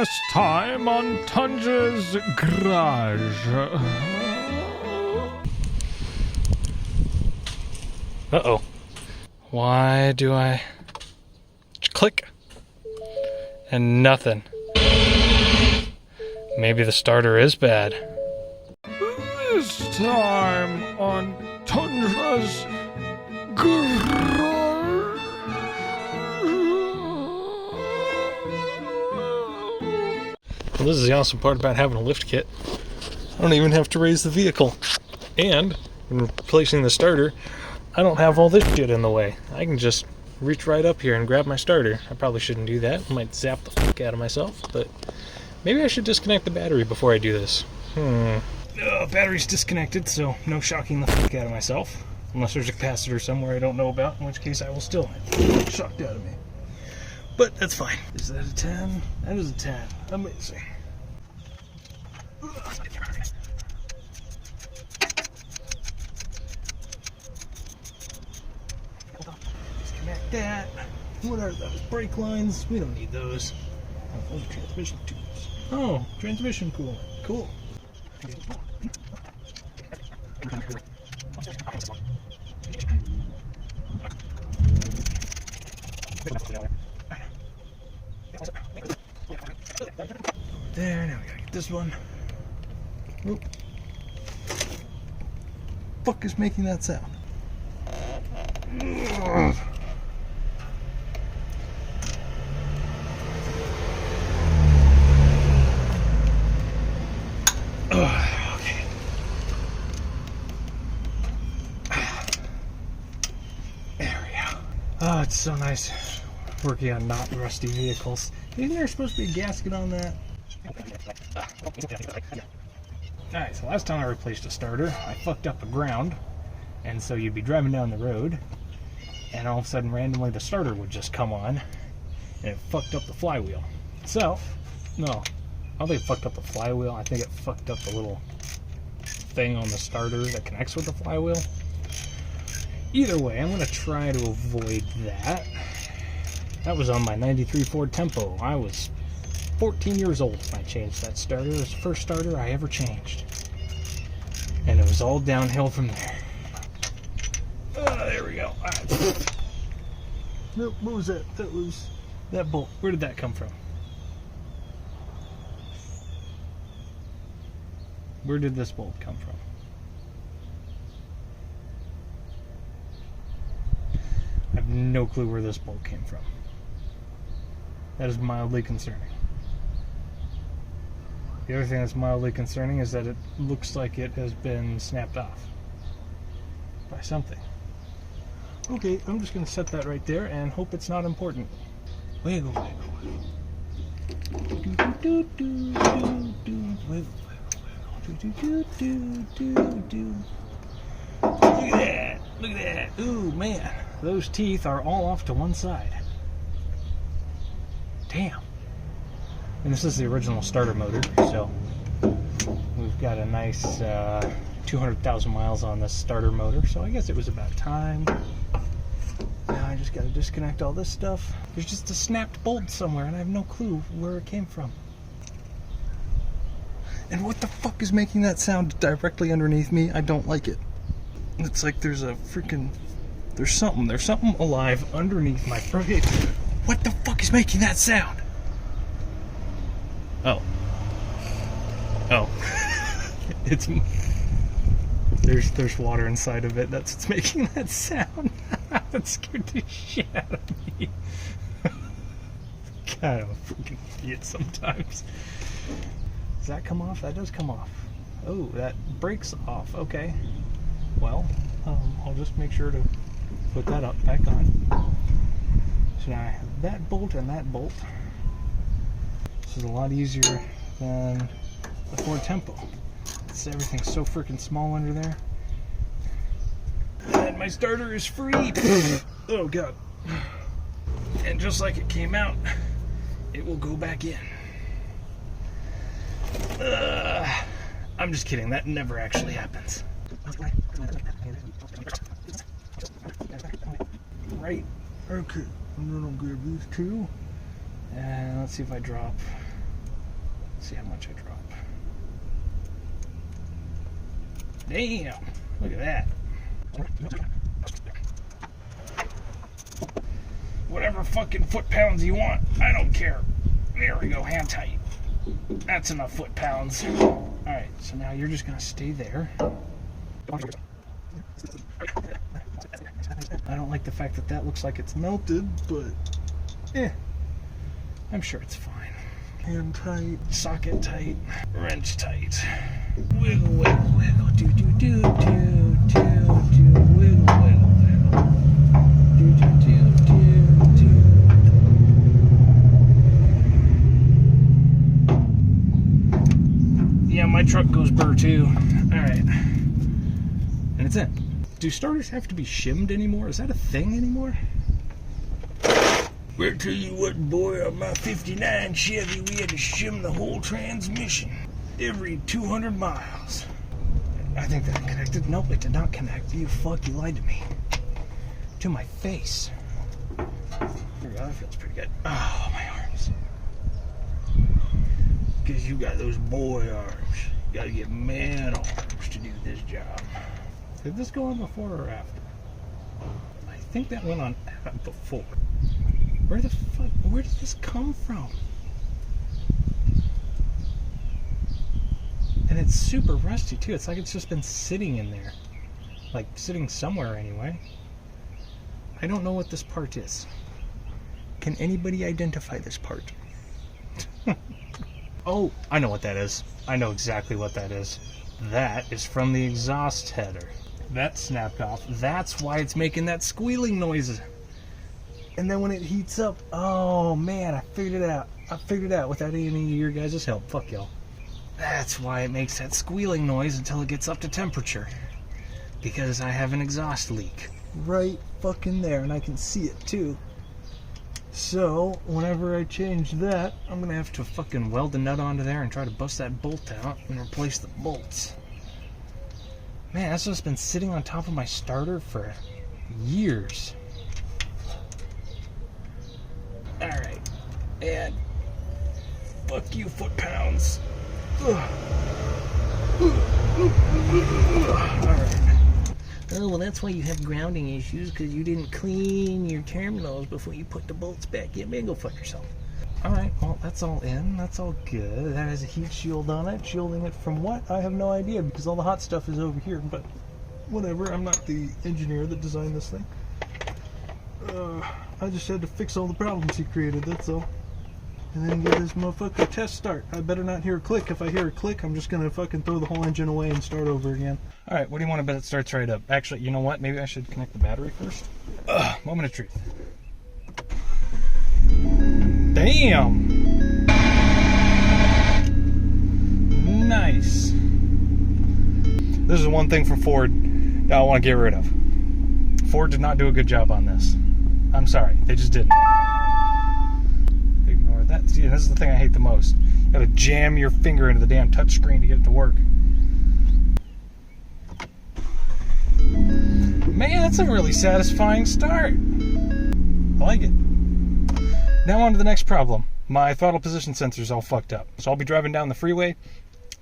Last time on Tunja's Garage. Uh-oh. Why do I... click? And nothing. Maybe the starter is bad. This time on Tunja's Garage. Well, this is the awesome part about having a lift kit. I don't even have to raise the vehicle. And when replacing the starter, I don't have all this shit in the way. I can just reach right up here and grab my starter. I probably shouldn't do that. I might zap the fuck out of myself, but maybe I should disconnect the battery before I do this. Battery's disconnected, so no shocking the fuck out of myself. Unless there's a capacitor somewhere I don't know about, in which case I will still get shocked out of me. But that's fine. Is that a 10? That is a 10. Amazing. Disconnect that. What are those? Brake lines? We don't need those. Oh, those are transmission tubes. Oh, transmission coolant. Cool. There, now we gotta get this one. Oop. Fuck is making that sound? Okay. There we go. Oh, it's so nice working on not rusty vehicles. Isn't there supposed to be a gasket on that? Alright, so last time I replaced a starter, I fucked up the ground, and so you'd be driving down the road, and all of a sudden randomly the starter would just come on, and it fucked up the flywheel. So, no, I don't think it fucked up the flywheel, I think it fucked up the little thing on the starter that connects with the flywheel. Either way, I'm going to try to avoid that. That was on my 93 Ford Tempo. I was 14 years old when I changed that starter. It was the first starter I ever changed. And it was all downhill from there. There we go. Right. No, what was that? That was that bolt. Where did that come from? Where did this bolt come from? I have no clue where this bolt came from. That is mildly concerning. The other thing that's mildly concerning is that it looks like it has been snapped off by something. Okay, I'm just going to set that right there and hope it's not important. Wiggle, wiggle, wiggle. Wiggle, wiggle. Look at that! Look at that! Ooh, man. Those teeth are all off to one side. Damn. And this is the original starter motor, so we've got a nice 200,000 miles on this starter motor, so I guess it was about time. Now I just got to disconnect all this stuff. There's just a snapped bolt somewhere, and I have no clue where it came from. And what the fuck is making that sound directly underneath me? I don't like it. It's like there's a freaking... There's something alive underneath my front. What the fuck is making that sound? Oh. It's there's water inside of it. That's what's making that sound. That scared the shit out of me. God, I'm a freaking idiot sometimes. Does that come off? That does come off. Oh, that breaks off. Okay. Well, I'll just make sure to put that up back on. So now I have that bolt and that bolt. This is a lot easier than the Ford Tempo. Everything's so freaking small under there. And my starter is free. Oh god. And just like it came out, it will go back in. I'm just kidding, that never actually happens. Right, okay, I'm gonna grab these two. And let's see if I drop Let's see how much I drop. Damn! Look at that. Whatever fucking foot-pounds you want, I don't care. There we go, hand tight. That's enough foot-pounds. Alright, so now you're just gonna stay there. I don't like the fact that that looks like it's melted, but I'm sure it's fine. Hand tight, socket tight, wrench tight. Wiggle, wiggle, wiggle, do, do, do, do, do, do, wiggle, wiggle, wiggle. Do, do, do, do, do. Yeah, my truck goes burr too. Alright. And it's in. Do starters have to be shimmed anymore? Is that a thing anymore? Well, tell you what, boy, on my 59 Chevy, we had to shim the whole transmission every 200 miles. I think that connected. Nope, it did not connect. You fuck, you lied to me. To my face. There we go, that feels pretty good. Oh, my arms. Because you got those boy arms. You gotta get man arms to do this job. Did this go on before or after? I think that went on before. Where the fuck, where did this come from? And it's super rusty too. It's like it's just been sitting in there. Like sitting somewhere anyway. I don't know what this part is. Can anybody identify this part? Oh, I know what that is. I know exactly what that is. That is from the exhaust header. That snapped off. That's why it's making that squealing noise. And then when it heats up, oh man, I figured it out. I figured it out without any of your guys' help. Fuck y'all. That's why it makes that squealing noise until it gets up to temperature. Because I have an exhaust leak. Right fucking there, and I can see it too. So, whenever I change that, I'm gonna have to fucking weld the nut onto there and try to bust that bolt out and replace the bolts. Man, that's just been sitting on top of my starter for years. Alright, and fuck you, foot-pounds. Alright. Oh, well, that's why you have grounding issues, because you didn't clean your terminals before you put the bolts back in. Man, go fuck yourself. Alright, well, that's all in. That's all good. That has a heat shield on it. Shielding it from what? I have no idea, because all the hot stuff is over here, but whatever. I'm not the engineer that designed this thing. I just had to fix all the problems he created, that's all. And then give this motherfucker a test start. I better not hear a click. If I hear a click, I'm just gonna fucking throw the whole engine away and start over again. Alright, what do you want to bet it starts right up? Actually, you know what? Maybe I should connect the battery first. Moment of truth. Damn! Nice. This is one thing from Ford that I want to get rid of. Ford did not do a good job on this. I'm sorry, they just didn't. Ignore that. See, this is the thing I hate the most. You gotta jam your finger into the damn touchscreen to get it to work. Man, that's a really satisfying start. I like it. Now on to the next problem. My throttle position sensor is all fucked up. So I'll be driving down the freeway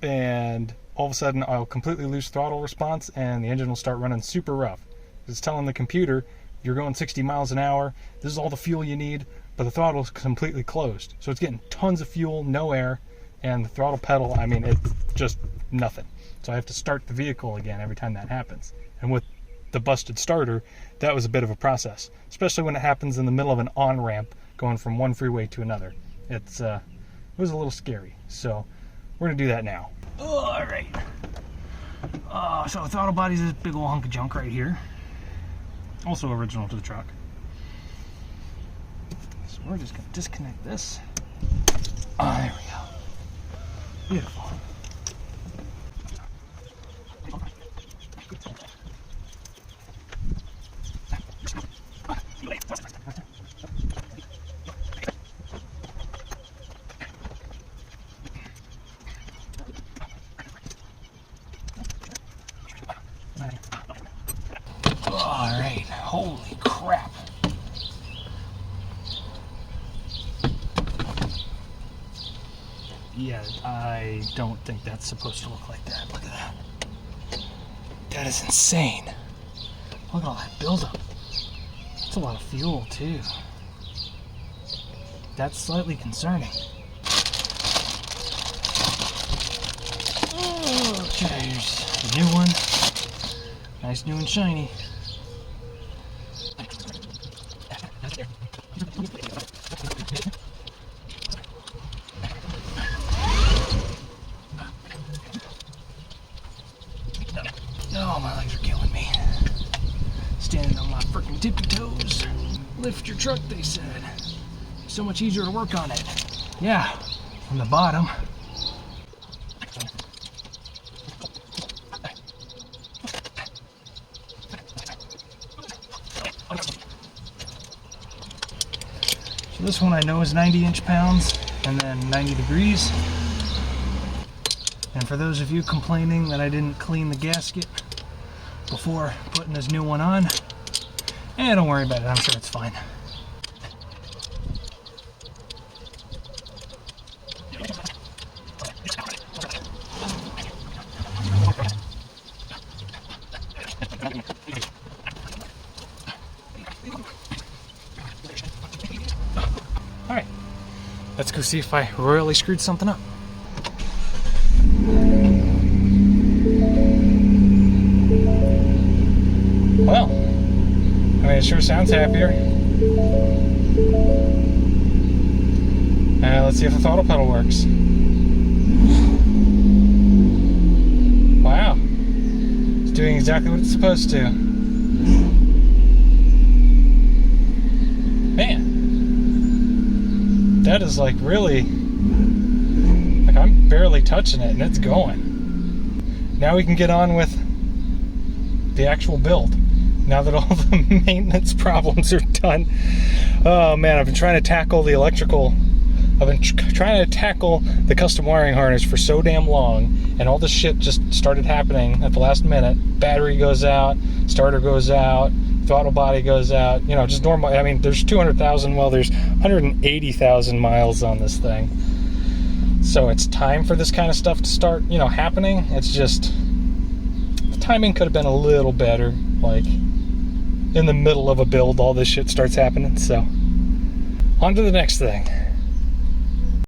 and all of a sudden I'll completely lose throttle response and the engine will start running super rough. It's telling the computer you're going 60 miles an hour, this is all the fuel you need, but the throttle is completely closed. So it's getting tons of fuel, no air, and the throttle pedal, I mean, it's just nothing. So I have to start the vehicle again every time that happens. And with the busted starter, that was a bit of a process, especially when it happens in the middle of an on-ramp going from one freeway to another. It was a little scary. So we're gonna do that now. Oh, all right. So the throttle body's this big old hunk of junk right here. Also original to the truck. So we're just gonna disconnect this. Oh, there we go. Beautiful. Alright, holy crap. Yeah, I don't think that's supposed to look like that. Look at that. That is insane. Look at all that buildup. That's a lot of fuel, too. That's slightly concerning. Okay, here's the new one. Nice, new, and shiny. Oh, my legs are killing me. Standing on my freaking tippy toes. Lift your truck, they said. So much easier to work on it. Yeah, from the bottom. So this one I know is 90 inch-pounds and then 90 degrees. And for those of you complaining that I didn't clean the gasket before putting this new one on, don't worry about it, I'm sure it's fine. Alright, let's go see if I royally screwed something up. Well, I mean, it sure sounds happier. Let's see if the throttle pedal works. Wow. It's doing exactly what it's supposed to. Man. That is like really... like I'm barely touching it and it's going. Now we can get on with the actual build. Now that all the maintenance problems are done. Oh man, I've been trying to tackle the electrical. I've been trying to tackle the custom wiring harness for so damn long, and all this shit just started happening at the last minute. Battery goes out, starter goes out, throttle body goes out, you know, just normal. I mean, there's 200,000, well, there's 180,000 miles on this thing. So it's time for this kind of stuff to start, you know, happening. It's just, the timing could have been a little better, like, in the middle of a build, all this shit starts happening. So, on to the next thing.